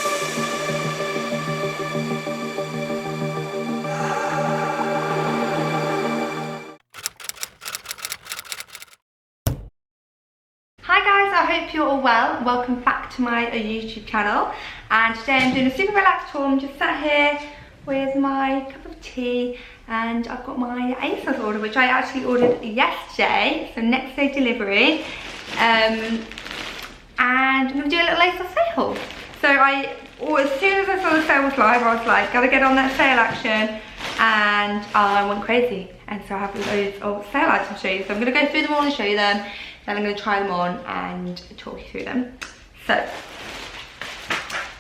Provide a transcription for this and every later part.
Hi guys, I hope you're all well. Welcome back to my YouTube channel, and today I'm doing a super relaxed tour. I'm just sat here with my cup of tea and I've got my Asos order, which I actually ordered yesterday, so next day delivery, and I'm going to do a little Asos sale. So as soon as I saw the sale was live, I was like, gotta get on that sale action, and I went crazy. And so I have loads of sale items to show you, so I'm going to go through them all and show you them. Then I'm going to try them on and talk you through them. So,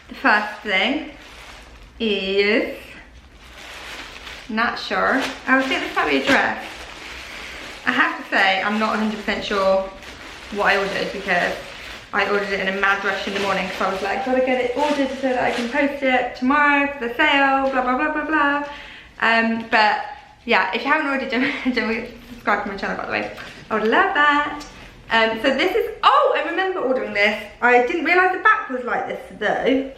the first thing is, not sure, I think this might be a dress. I have to say, I'm not 100% sure what I ordered, because I ordered it in a mad rush in the morning, so I was like, gotta get it ordered so that I can post it tomorrow for the sale, blah, blah, blah, blah, blah. But yeah, if you haven't already, don't forget to subscribe to my channel, by the way. I would love that. So this is, oh, I remember ordering this. I didn't realise the back was like this though.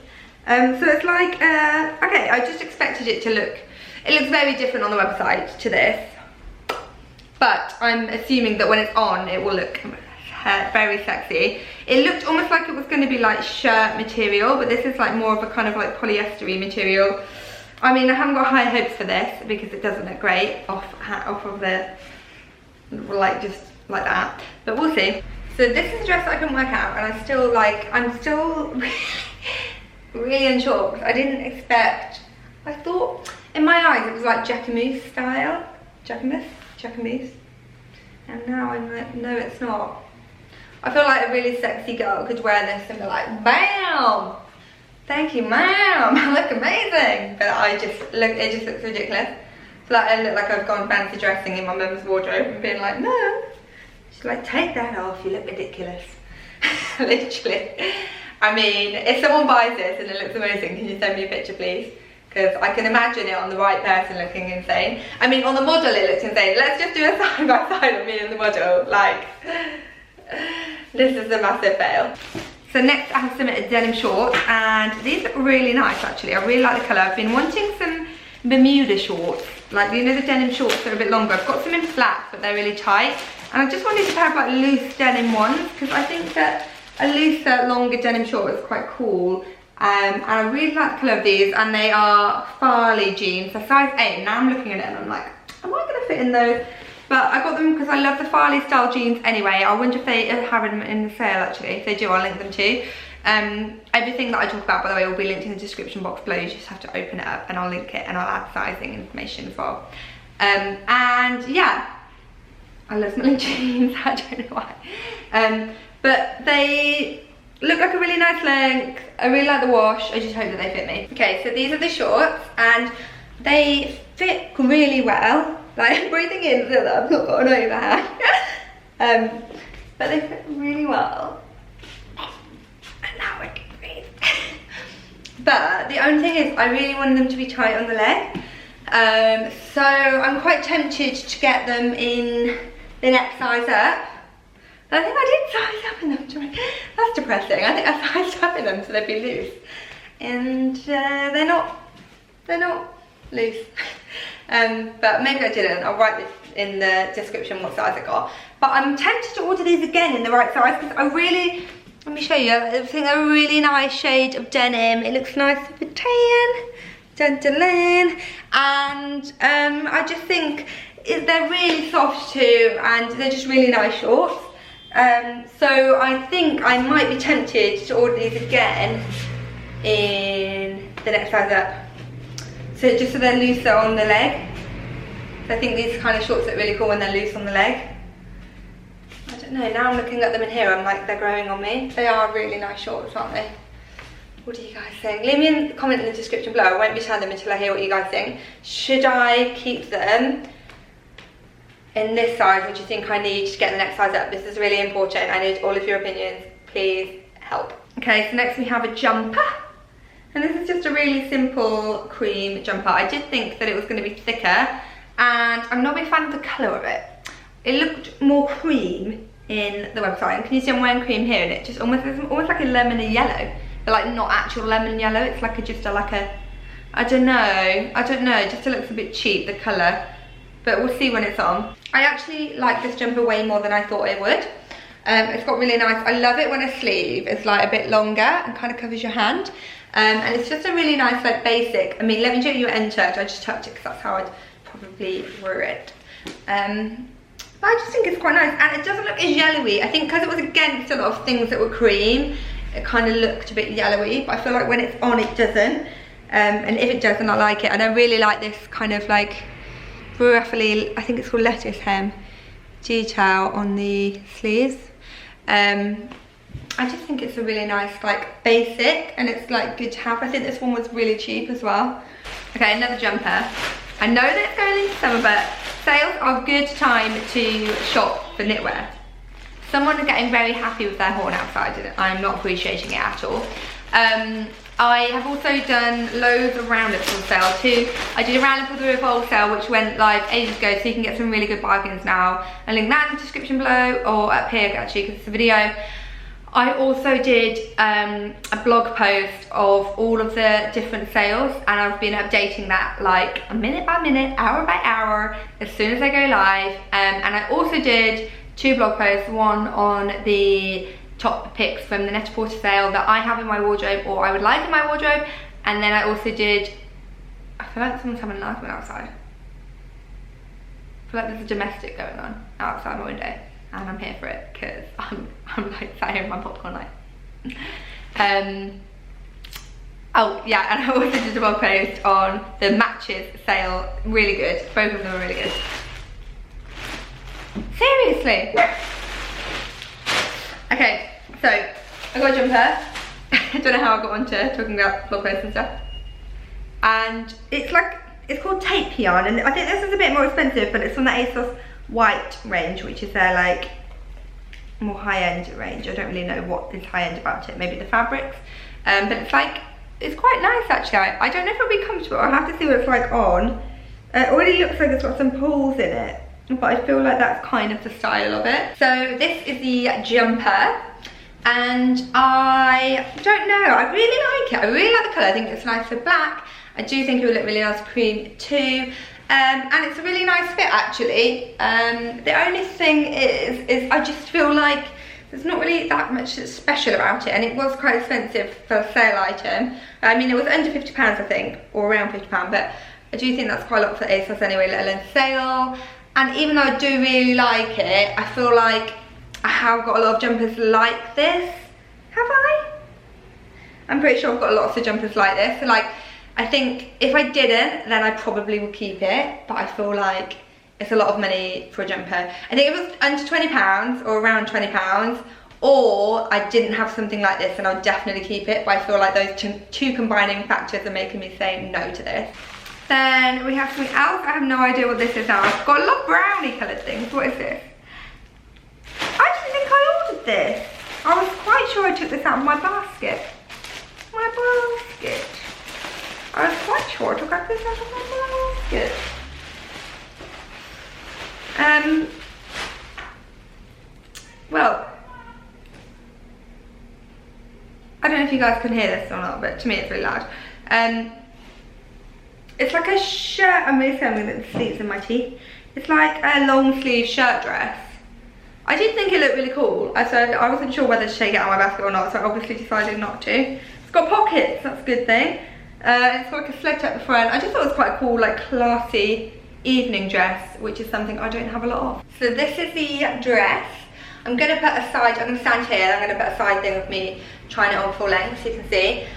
So it's like, okay, I just expected it to look, it looks very different on the website to this. But I'm assuming that when it's on, it will look very sexy. It looked almost like it was going to be like shirt material, but this is like more of a kind of like polyester-y material. I mean, I haven't got high hopes for this because it doesn't look great off of the, like just like that, but we'll see. So this is a dress that I couldn't work out, and I'm still really unsure, because I didn't expect, I thought in my eyes it was like jacquemus style, jacquemus, and now I'm like, no, it's not. I feel like a really sexy girl could wear this and be like, bam, thank you ma'am, I look amazing, but it just looks ridiculous. So like, I look like I've gone fancy dressing in my mum's wardrobe and being like, no. She's like, take that off, you look ridiculous. Literally. I mean, if someone buys this and it looks amazing, can you send me a picture please? Because I can imagine it on the right person looking insane. I mean, on the model it looks insane. Let's just do a side by side of me and the model. Like, this is a massive fail. So next I have some denim shorts, and these look really nice actually. I really like the colour. I've been wanting some Bermuda shorts, like, you know, the denim shorts that are a bit longer. I've got some in flats, but they're really tight, and I just wanted a pair of like loose denim ones, because I think that a looser, longer denim short is quite cool. And I really like the colour of these, and they are Farley jeans, they're size 8, and now I'm looking at it and I'm like, am I going to fit in those? But I got them because I love the Farley style jeans anyway. I wonder if they have them in the sale actually. If they do, I'll link them too. Everything that I talk about, by the way, will be linked in the description box below. You just have to open it up and I'll link it, and I'll add sizing information as well. And yeah, I love smelling jeans, I don't know why. But they look like a really nice length. I really like the wash. I just hope that they fit me. Okay, so these are the shorts, and they fit really well. Like, I'm breathing in so that I've not got an overhang. But they fit really well. And now I can breathe. But the only thing is, I really want them to be tight on the leg. So I'm quite tempted to get them in the next size up. But I think I did size up in them. That's depressing. I think I sized up in them so they'd be loose. And they're not loose. But maybe I didn't. I'll write this in the description what size I got. But I'm tempted to order these again in the right size, because I really, let me show you, I think they're a really nice shade of denim. It looks nice with a tan, gentleman, and I just think they're really soft too, and they're just really nice shorts. So I think I might be tempted to order these again in the next size up. So just so they're looser on the leg. So I think these kind of shorts look really cool when they're loose on the leg. I don't know, now I'm looking at them in here, I'm like, they're growing on me. They are really nice shorts, aren't they? What do you guys think? Leave me a comment in the description below. I won't be telling them until I hear what you guys think. Should I keep them in this size? What do you think I need to get the next size up? This is really important. I need all of your opinions. Please help. Okay, so next we have a jumper. And this is just a really simple cream jumper. I did think that it was going to be thicker, and I'm not a big fan of the colour of it. It looked more cream in the website, and can you see I'm wearing cream here, and it just almost like a lemony yellow. but like not actual lemon yellow. It's like I don't know, it just looks a bit cheap, the colour, but we'll see when it's on. I actually like this jumper way more than I thought it would. It's got really nice, I love it when a sleeve is like a bit longer and kind of covers your hand. And it's just a really nice like basic, I mean, let me show you end tucked. I just tucked it because that's how I'd probably wear it. But I just think it's quite nice, and it doesn't look as yellowy. I think because it was against a lot of things that were cream, it kind of looked a bit yellowy, but I feel like when it's on it doesn't. And if it doesn't, I like it. And I really like this kind of like ruffly, I think it's called lettuce hem detail on the sleeves. I just think it's a really nice like basic, and it's like good to have. I think this one was really cheap as well. Okay, another jumper. I know that it's going into summer, but sales are a good time to shop for knitwear. Someone is getting very happy with their haul outside, and I'm not appreciating it at all. I have also done loads of roundups on sale too. I did a roundup of the Revolve sale, which went live ages ago, so you can get some really good bargains now. I'll link that in the description below, or up here actually, because it's a video. I also did a blog post of all of the different sales, and I've been updating that like minute by minute, hour by hour, as soon as they go live. And I also did 2 blog posts, one on the top picks from the Net-a-Porter sale that I have in my wardrobe, or I would like in my wardrobe. And then I also did, I feel like someone's having an argument outside. I feel like there's a domestic going on outside my window, and I'm here for it because I'm like sat here in my popcorn like. Oh yeah, and I also did a blog post on the matches sale, really good. Both of them are really good. Seriously. Okay, so I got a jumper. I don't know how I got onto talking about blog posts and stuff. And it's called tape yarn, and I think this is a bit more expensive, but it's from the Asos white range, which is their like more high-end range. I don't really know what is high-end about it, maybe the fabrics. But it's quite nice actually. I don't know if it'll be comfortable. I'll have to see what it's like on. It already looks like it's got some pulls in it, but I feel like that's kind of the style of it. So this is the jumper, and I don't know, I really like it. I really like the colour. I think it's nice for black. I do think it would look really nice cream too. And it's a really nice fit actually. The only thing is I just feel like there's not really that much that's special about it, and it was quite expensive for a sale item. I mean, it was under £50 I think, or around £50, but I do think that's quite a lot for ASOS anyway, let alone sale. And even though I do really like it, I feel like I have got a lot of jumpers like this. Have I? I'm pretty sure I've got lots of jumpers like this. So like, I think if I didn't, then I probably would keep it, but I feel like it's a lot of money for a jumper. I think if it was under £20 or around £20, or I didn't have something like this, then I would definitely keep it, but I feel like those two combining factors are making me say no to this. Then we have something else. I have no idea what this is now. I've got a lot of brownie coloured things. What is this? I didn't think I ordered this. I was quite sure I took this out of my basket. I was quite sure I took this out of my basket. Well, I don't know if you guys can hear this or not, but to me it's really loud. It's like a shirt. I'm really scared I'm gonna get the seats in my teeth. It's like a long sleeve shirt dress. I did think it looked really cool, so I wasn't sure whether to take it out of my basket or not, so I obviously decided not to. It's got pockets, that's a good thing. It's got like a slit at the front. I just thought it was quite a cool, like classy evening dress, which is something I don't have a lot of. So this is the dress. I'm gonna put a side, I'm gonna stand here and I'm gonna put a side thing of me trying it on full length so you can see.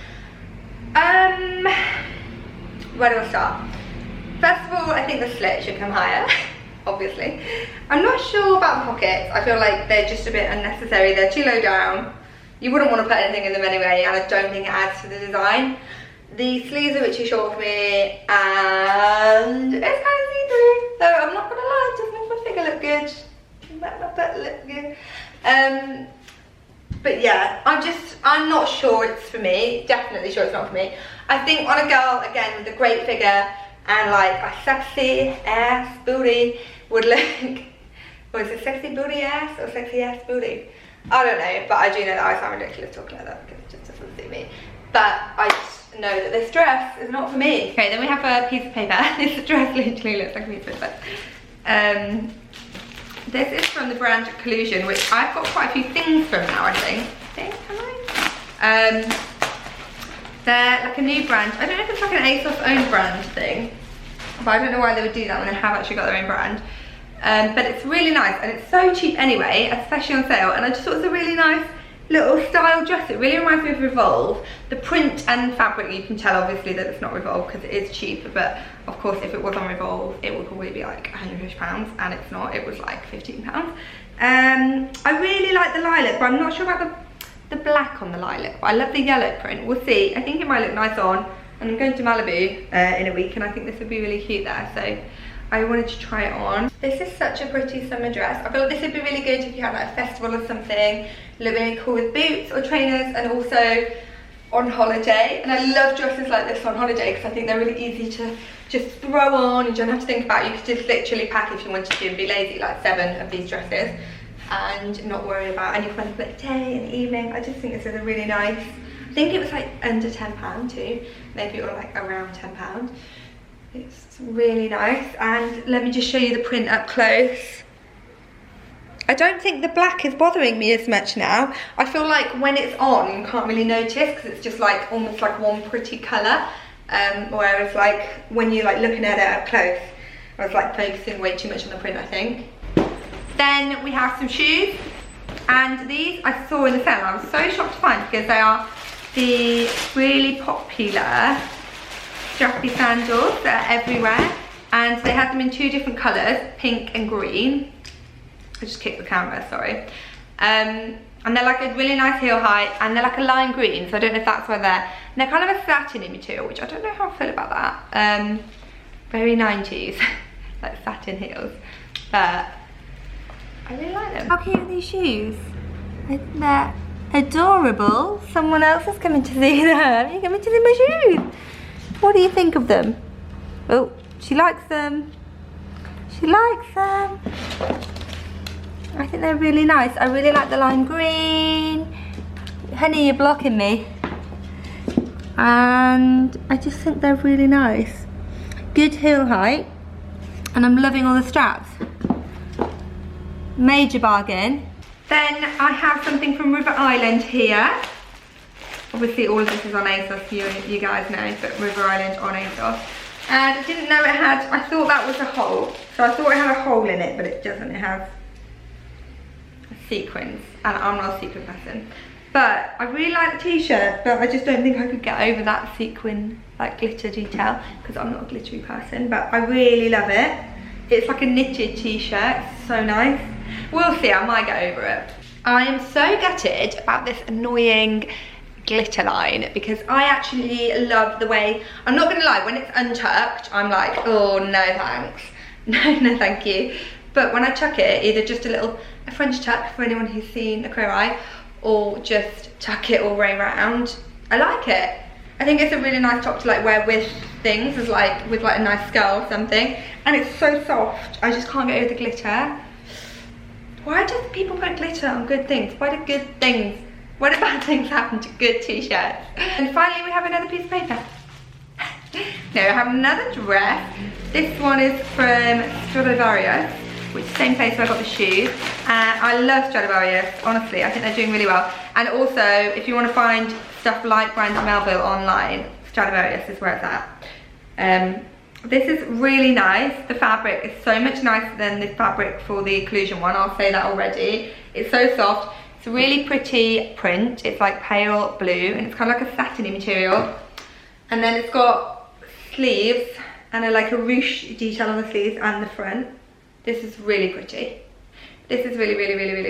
Where do I start? First of all, I think the slit should come higher, obviously. I'm not sure about the pockets. I feel like they're just a bit unnecessary. They're too low down. You wouldn't want to put anything in them anyway, and I don't think it adds to the design. The sleeves are a bit too short for me, and it's kind of see-through. So I'm not gonna lie, it just makes my figure look good. Make my butt look good. But yeah, I'm not sure it's for me. Definitely sure it's not for me. I think on a girl, again, with a great figure and like a sexy ass booty would look, was it sexy booty ass or sexy ass booty? I don't know, but I do know that I sound ridiculous talking like that because it just doesn't suit me. But I just know that this dress is not for me. Okay, then we have a piece of paper. This dress literally looks like a piece of paper. This is from the brand Collusion, which I've got quite a few things from now, I think. They're like a new brand. I don't know if it's like an Asos own brand thing, but I don't know why they would do that when they have actually got their own brand. But it's really nice, and it's so cheap anyway, especially on sale, and I just thought it was a really nice little style dress. It really reminds me of Revolve. The print and fabric, you can tell obviously that it's not Revolve because it is cheap, but of course if it was on Revolve it would probably be like £150, and it's not, it was like £15. I really like the lilac, but I'm not sure about the black on the lilac, but I love the yellow print. We'll see. I think it might look nice on, and I'm going to Malibu in a week, and I think this would be really cute there, so I wanted to try it on. This is such a pretty summer dress. I feel like this would be really good if you had like a festival or something, look really cool with boots or trainers, and also on holiday. And I love dresses like this on holiday because I think they're really easy to just throw on. You don't have to think about it. You could just literally pack if you wanted to and be lazy, like 7 of these dresses, and not worry about any fun for the day and the evening. I just think this is a really nice. I think it was like under £10 too, maybe, or like around £10. It's really nice, and let me just show you the print up close. I don't think the black is bothering me as much now. I feel like when it's on, you can't really notice because it's just like almost like one pretty colour. Whereas like when you're like looking at it up close, I was like focusing way too much on the print, I think. Then we have some shoes, and these I saw in the sale. I was so shocked to find because they are the really popular strappy sandals that are everywhere, and they had them in 2 different colours, pink and green. I just kicked the camera, sorry. And they're like a really nice heel height, and they're like a lime green, so I don't know if that's why they're kind of a satiny material, which I don't know how I feel about that. Very 90s, like satin heels, but I really like them. How cute are these shoes? They're adorable. Someone else is coming to see them. You're coming to see my shoes. What do you think of them? Oh, she likes them. She likes them. I think they're really nice. I really like the lime green. Honey, you're blocking me. And I just think they're really nice. Good heel height. And I'm loving all the straps. Major bargain. Then I have something from River Island here. Obviously all of this is on Asos, you guys know, but River Island on Asos. And I didn't know it had, I thought that was a hole. So I thought it had a hole in it, but it doesn't. It has sequins, and I'm not a sequin person. But I really like the t-shirt, but I just don't think I could get over that sequin, like glitter detail, because I'm not a glittery person, but I really love it. It's like a knitted t-shirt, it's so nice. We'll see, I might get over it. I am so gutted about this annoying glitter line, because I actually love the way, I'm not gonna lie, when it's untucked, I'm like, oh no thanks, no thank you. But when I tuck it, either just a French tuck for anyone who's seen a Crowe eye, or just tuck it all the way around, I like it. I think it's a really nice top to like wear with things, as like with like a nice skirt or something, and it's so soft. I just can't get over the glitter. Why do people put glitter on good things? Why do bad things happen to good t-shirts? And finally we have another piece of paper. No, I have another dress. This one is from Stradivarius, which is the same place where I got the shoes. I love Stradivarius, honestly, I think they're doing really well. And also, if you want to find stuff like Brandy Melville online, Stradivarius is where it's at. This is really nice. The fabric is so much nicer than the fabric for the Collusion one, I'll say that already. It's so soft. It's a really pretty print. It's like pale blue, and it's kind of like a satiny material. And then it's got sleeves and like a ruche detail on the sleeves and the front. This is really pretty. This is really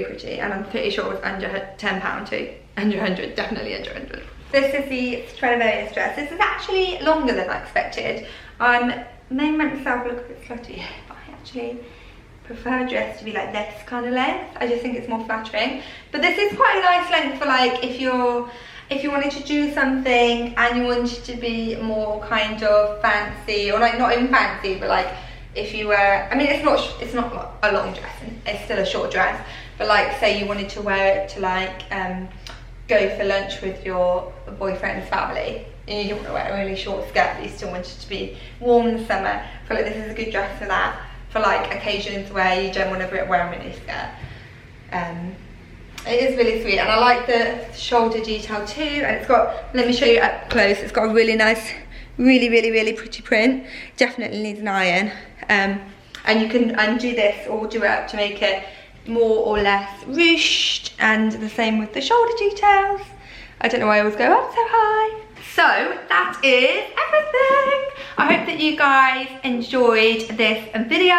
pretty, and I'm pretty sure it was under £10 too. Under 100, definitely under 100. This is the Stradivarius dress. This is actually longer than I expected. May make myself look a bit slutty, but I actually prefer a dress to be like this kind of length. I just think it's more flattering. But this is quite a nice length for like if you wanted to do something and you wanted to be more kind of fancy, or like not even fancy, but like if you were, I mean it's not a long dress, it's still a short dress, But like, say you wanted to wear it to like go for lunch with your boyfriend's family, and you don't want to wear a really short skirt, but you still want it to be warm in the summer, I feel like this is a good dress for that, for like occasions where you don't want to wear a mini skirt. It is really sweet, and I like the shoulder detail too, and it's got, let me show you up close, it's got a really nice, really pretty print. Definitely needs an iron. And you can undo this or do it up to make it more or less ruched, and the same with the shoulder details. I don't know why I always go up so high. So that is everything. I hope that you guys enjoyed this video.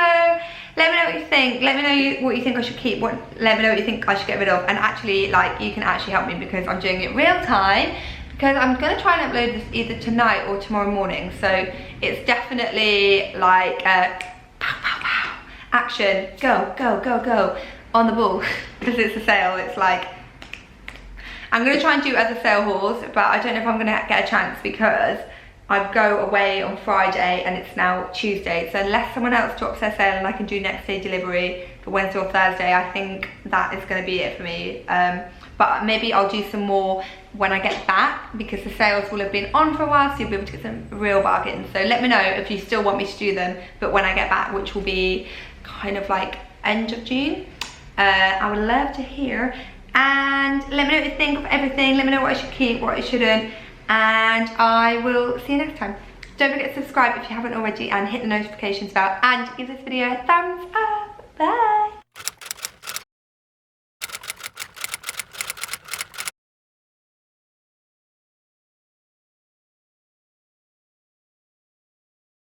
Let me know what you think. Let me know what you think I should keep. Let me know what you think I should get rid of. And actually, like, you can actually help me because I'm doing it real time. Because I'm gonna try and upload this either tonight or tomorrow morning. So it's definitely like pow, pow, pow, action, go on the ball. Because it's a sale, it's like, I'm gonna try and do other sale hauls, but I don't know if I'm gonna get a chance because I go away on Friday and it's now Tuesday. So unless someone else drops their sale and I can do next day delivery for Wednesday or Thursday, I think that is gonna be it for me. But maybe I'll do some more when I get back, because the sales will have been on for a while, so you'll be able to get some real bargains. So let me know if you still want me to do them, but when I get back, which will be kind of like end of June. I would love to hear, and let me know what you think of everything. Let me know what I should keep, what I shouldn't, and I will see you next time. Don't forget to subscribe if you haven't already, and hit the notifications bell, and give this video a thumbs up. Bye.